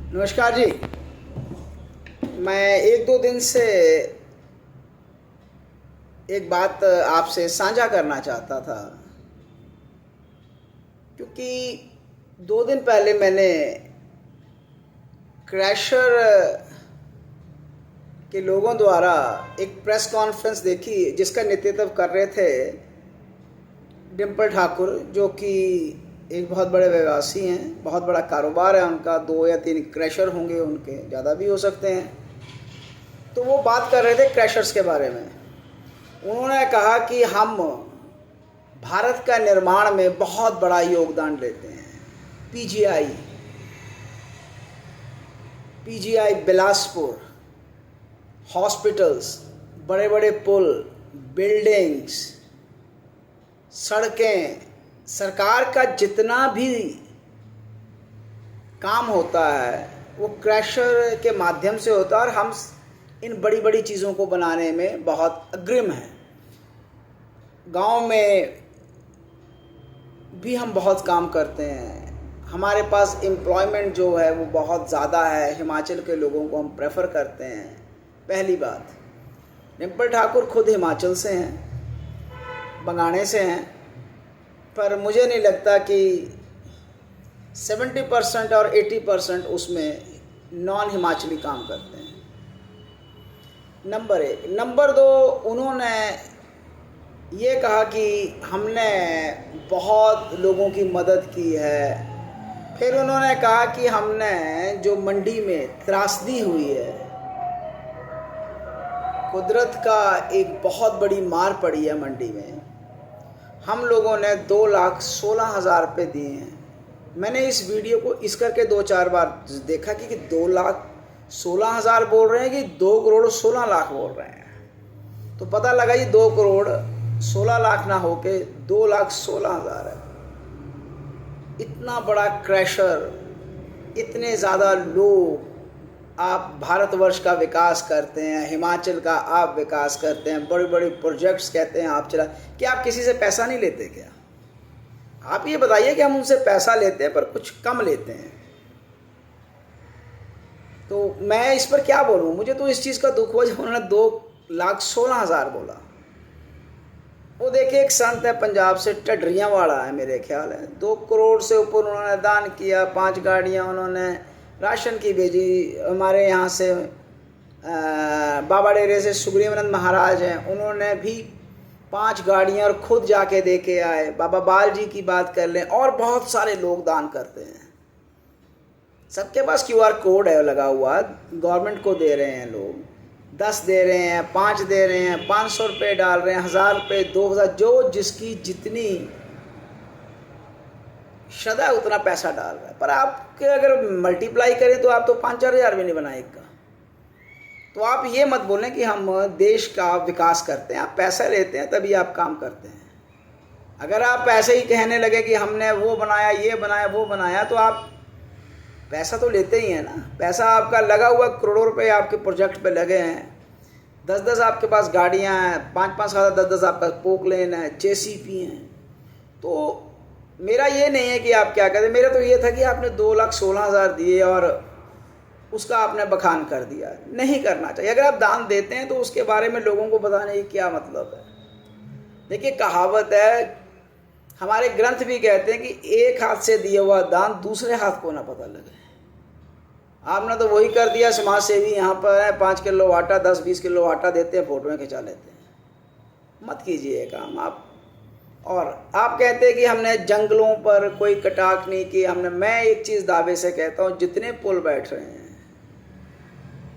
नमस्कार जी। मैं एक दो दिन से एक बात आपसे साझा करना चाहता था, क्योंकि 2 दिन पहले मैंने क्रैशर के लोगों द्वारा एक प्रेस कॉन्फ्रेंस देखी, जिसका नेतृत्व कर रहे थे डिम्पल ठाकुर, जो कि एक बहुत बड़े व्यवसायी हैं। बहुत बड़ा कारोबार है उनका, 2 या 3 क्रैशर होंगे, उनके ज़्यादा भी हो सकते हैं। तो वो बात कर रहे थे क्रैशर्स के बारे में। उन्होंने कहा कि हम भारत का निर्माण में बहुत बड़ा योगदान देते हैं। पीजीआई पीजीआई बिलासपुर, हॉस्पिटल्स, बड़े बड़े पुल, बिल्डिंग्स, सड़कें, सरकार का जितना भी काम होता है वो क्रैशर के माध्यम से होता है, और हम इन बड़ी बड़ी चीज़ों को बनाने में बहुत अग्रिम हैं। गांव में भी हम बहुत काम करते हैं। हमारे पास एम्प्लॉयमेंट जो है वो बहुत ज़्यादा है। हिमाचल के लोगों को हम प्रेफर करते हैं। पहली बात, डिम्पल ठाकुर खुद हिमाचल से हैं, बंगाणे से हैं, पर मुझे नहीं लगता कि 70% और 80% उसमें नॉन हिमाचली काम करते हैं। नंबर 1। नंबर 2, उन्होंने ये कहा कि हमने बहुत लोगों की मदद की है। फिर उन्होंने कहा कि हमने जो मंडी में त्रासदी हुई है, कुदरत का एक बहुत बड़ी मार पड़ी है मंडी में, हम लोगों ने 2,16,000 रुपये दिए हैं। मैंने इस वीडियो को इस करके 2-4 बार देखा कि 2,16,000 बोल रहे हैं कि 2 करोड़ 16 लाख बोल रहे हैं। तो पता लगा ये 2 करोड़ 16 लाख ना होके 2,16,000 है। इतना बड़ा क्रैशर, इतने ज़्यादा लोग, आप भारतवर्ष का विकास करते हैं, हिमाचल का आप विकास करते हैं, बड़े बड़े प्रोजेक्ट्स कहते हैं आप चला, क्या आप किसी से पैसा नहीं लेते? क्या आप ये बताइए कि हम उनसे पैसा लेते हैं पर कुछ कम लेते हैं। तो मैं इस पर क्या बोलूँ? मुझे तो इस चीज़ का दुख हुआ जब उन्होंने 2,16,000 बोला। वो देखिए, एक संत है पंजाब से, टडरियाँ वाला है मेरे ख्याल है, 2 करोड़ से ऊपर उन्होंने दान किया। 5 गाड़ियाँ उन्होंने राशन की भेजी। हमारे यहाँ से बाबा डेरे से सुग्रीवानंद महाराज हैं, उन्होंने भी 5 गाड़ियाँ और खुद जाके दे के आए। बाबा बाल जी की बात कर लें, और बहुत सारे लोग दान करते हैं। सबके पास QR कोड है लगा हुआ, गवर्नमेंट को दे रहे हैं लोग। 10 दे रहे हैं, 5 दे रहे हैं, 500 रुपये डाल रहे हैं, 1,000 रुपये, 2,000, जो जिसकी जितनी श्रद्धा उतना पैसा डाल रहा है। पर आपके अगर मल्टीप्लाई करें तो आप तो 5-4 हज़ार भी नहीं बनाए एक का। तो आप ये मत बोलें कि हम देश का विकास करते हैं। आप पैसा लेते हैं तभी आप काम करते हैं। अगर आप ऐसे ही कहने लगे कि हमने वो बनाया, ये बनाया, वो बनाया, तो आप पैसा तो लेते ही हैं ना। पैसा आपका लगा हुआ, करोड़ों रुपए आपके प्रोजेक्ट पे लगे हैं। 10-10 आपके पास गाड़ियां हैं, 5-5 हज़ार, 10-10 आपका पोकलेन है, JCP हैं। तो मेरा ये नहीं है कि आप क्या कहते, मेरा तो ये था कि आपने 2,16,000 दिए और उसका आपने बखान कर दिया। नहीं करना चाहिए। अगर आप दान देते हैं तो उसके बारे में लोगों को बताने की क्या मतलब है? देखिए, कहावत है, हमारे ग्रंथ भी कहते हैं कि एक हाथ से दिया हुआ दान दूसरे हाथ को ना पता लगे। आपने तो वही कर दिया। समाज सेवी यहाँ पर है, 5 किलो आटा, 10-20 किलो आटा देते हैं, फोटो में खिंचा लेते हैं। मत कीजिए काम आप। और आप कहते हैं कि हमने जंगलों पर कोई कटाक नहीं की हमने। मैं एक चीज़ दावे से कहता हूँ, जितने पुल बैठ रहे हैं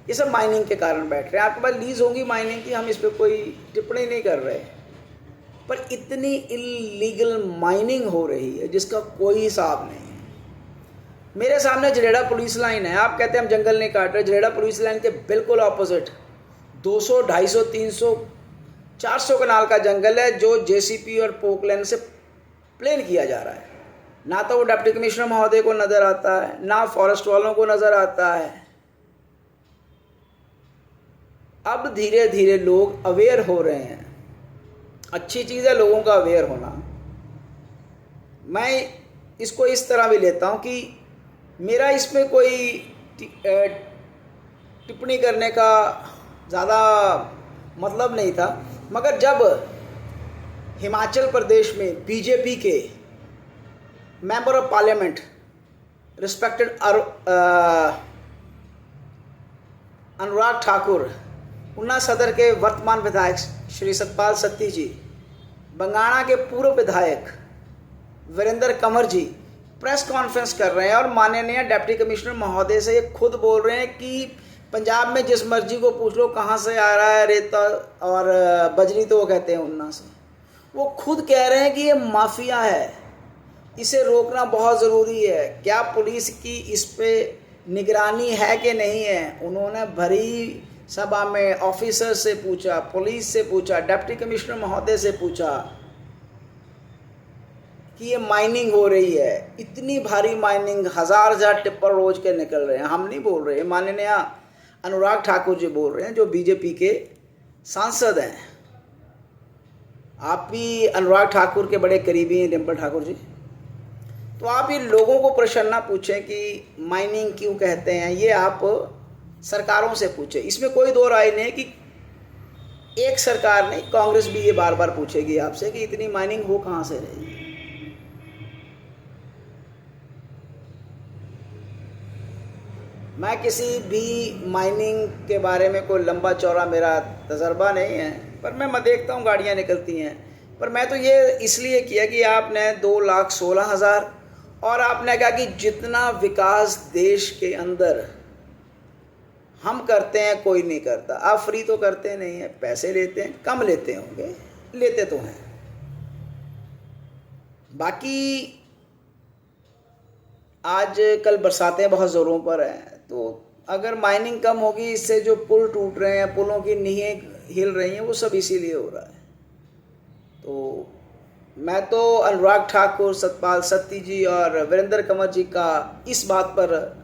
ये सब माइनिंग के कारण बैठ रहे हैं। आपके पास लीज होगी माइनिंग की, हम इस पर कोई टिप्पणी नहीं कर रहे, पर इतनी इलीगल माइनिंग हो रही है जिसका कोई हिसाब नहीं है। मेरे सामने जडेड़ा पुलिस लाइन है। आप कहते हैं हम जंगल नहीं काट रहे। जडेड़ा पुलिस लाइन के बिल्कुल ऑपोजिट 200, 250, 300, 400 कनाल का जंगल है, जो JCP और पोकलैंड से प्लेन किया जा रहा है। ना तो वो डिप्टी कमिश्नर महोदय को नज़र आता है, ना फॉरेस्ट वालों को नज़र आता है। अब धीरे धीरे लोग अवेयर हो रहे हैं। अच्छी चीज़ है लोगों का अवेयर होना। मैं इसको इस तरह भी लेता हूँ कि मेरा इसमें कोई टिप्पणी करने का ज़्यादा मतलब नहीं था, मगर जब हिमाचल प्रदेश में बीजेपी के member of parliament respected Anurag Thakur, Una सदर के वर्तमान विधायक श्री सतपाल सत्ती जी, बंगाणा के पूर्व विधायक वीरेंद्र कंवर जी प्रेस कॉन्फ्रेंस कर रहे हैं और माननीय डिप्टी कमिश्नर महोदय से ये खुद बोल रहे हैं कि पंजाब में जिस मर्जी को पूछ लो कहाँ से आ रहा है रेता और बजरी, तो वो कहते हैं ऊना से। वो खुद कह रहे हैं कि ये माफिया है, इसे रोकना बहुत ज़रूरी है। क्या पुलिस की इस पे निगरानी है कि नहीं है? उन्होंने भरी सभा में ऑफिसर से पूछा, पुलिस से पूछा, डिप्टी कमिश्नर महोदय से पूछा कि ये माइनिंग हो रही है, इतनी भारी माइनिंग, हजार टिप्पर रोज के निकल रहे हैं। हम नहीं बोल रहे, माननीय अनुराग ठाकुर जी बोल रहे हैं जो बीजेपी के सांसद हैं। आप भी अनुराग ठाकुर के बड़े करीबी हैं, डिम्पल ठाकुर जी, तो आप ये लोगों को प्रश्न ना पूछें कि माइनिंग क्यों कहते हैं, ये आप सरकारों से पूछें। इसमें कोई दो राय नहीं है कि एक सरकार नहीं, कांग्रेस भी ये बार बार पूछेगी आपसे कि इतनी माइनिंग हो कहाँ से रही है। मैं किसी भी माइनिंग के बारे में कोई लंबा चौड़ा मेरा तजर्बा नहीं है, पर मैं देखता हूँ गाड़ियाँ निकलती हैं। पर मैं तो ये इसलिए किया कि आपने 2,16,000 और आपने कहा कि जितना विकास देश के अंदर हम करते हैं कोई नहीं करता। आप फ्री तो करते नहीं हैं, पैसे लेते हैं, कम लेते होंगे, लेते तो हैं। बाकी आज कल बरसातें बहुत ज़ोरों पर हैं, तो अगर माइनिंग कम होगी, इससे जो पुल टूट रहे हैं, पुलों की नींहें हिल रही हैं, वो सब इसीलिए हो रहा है। तो मैं तो अनुराग ठाकुर, सतपाल सत्ती जी और वीरेंद्र कंवर जी का इस बात पर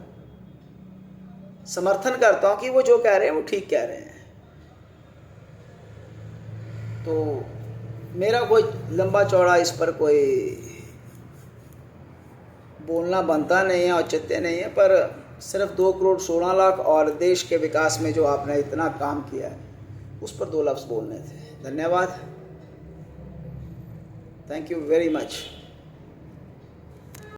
समर्थन करता हूँ कि वो जो कह रहे हैं वो ठीक कह रहे हैं। तो मेरा कोई लंबा चौड़ा इस पर कोई बोलना बनता नहीं है, औचित्य नहीं है, पर सिर्फ 2,16,00,000 और देश के विकास में जो आपने इतना काम किया है उस पर 2 लफ्ज़ बोलने थे। धन्यवाद, थैंक यू वेरी मच।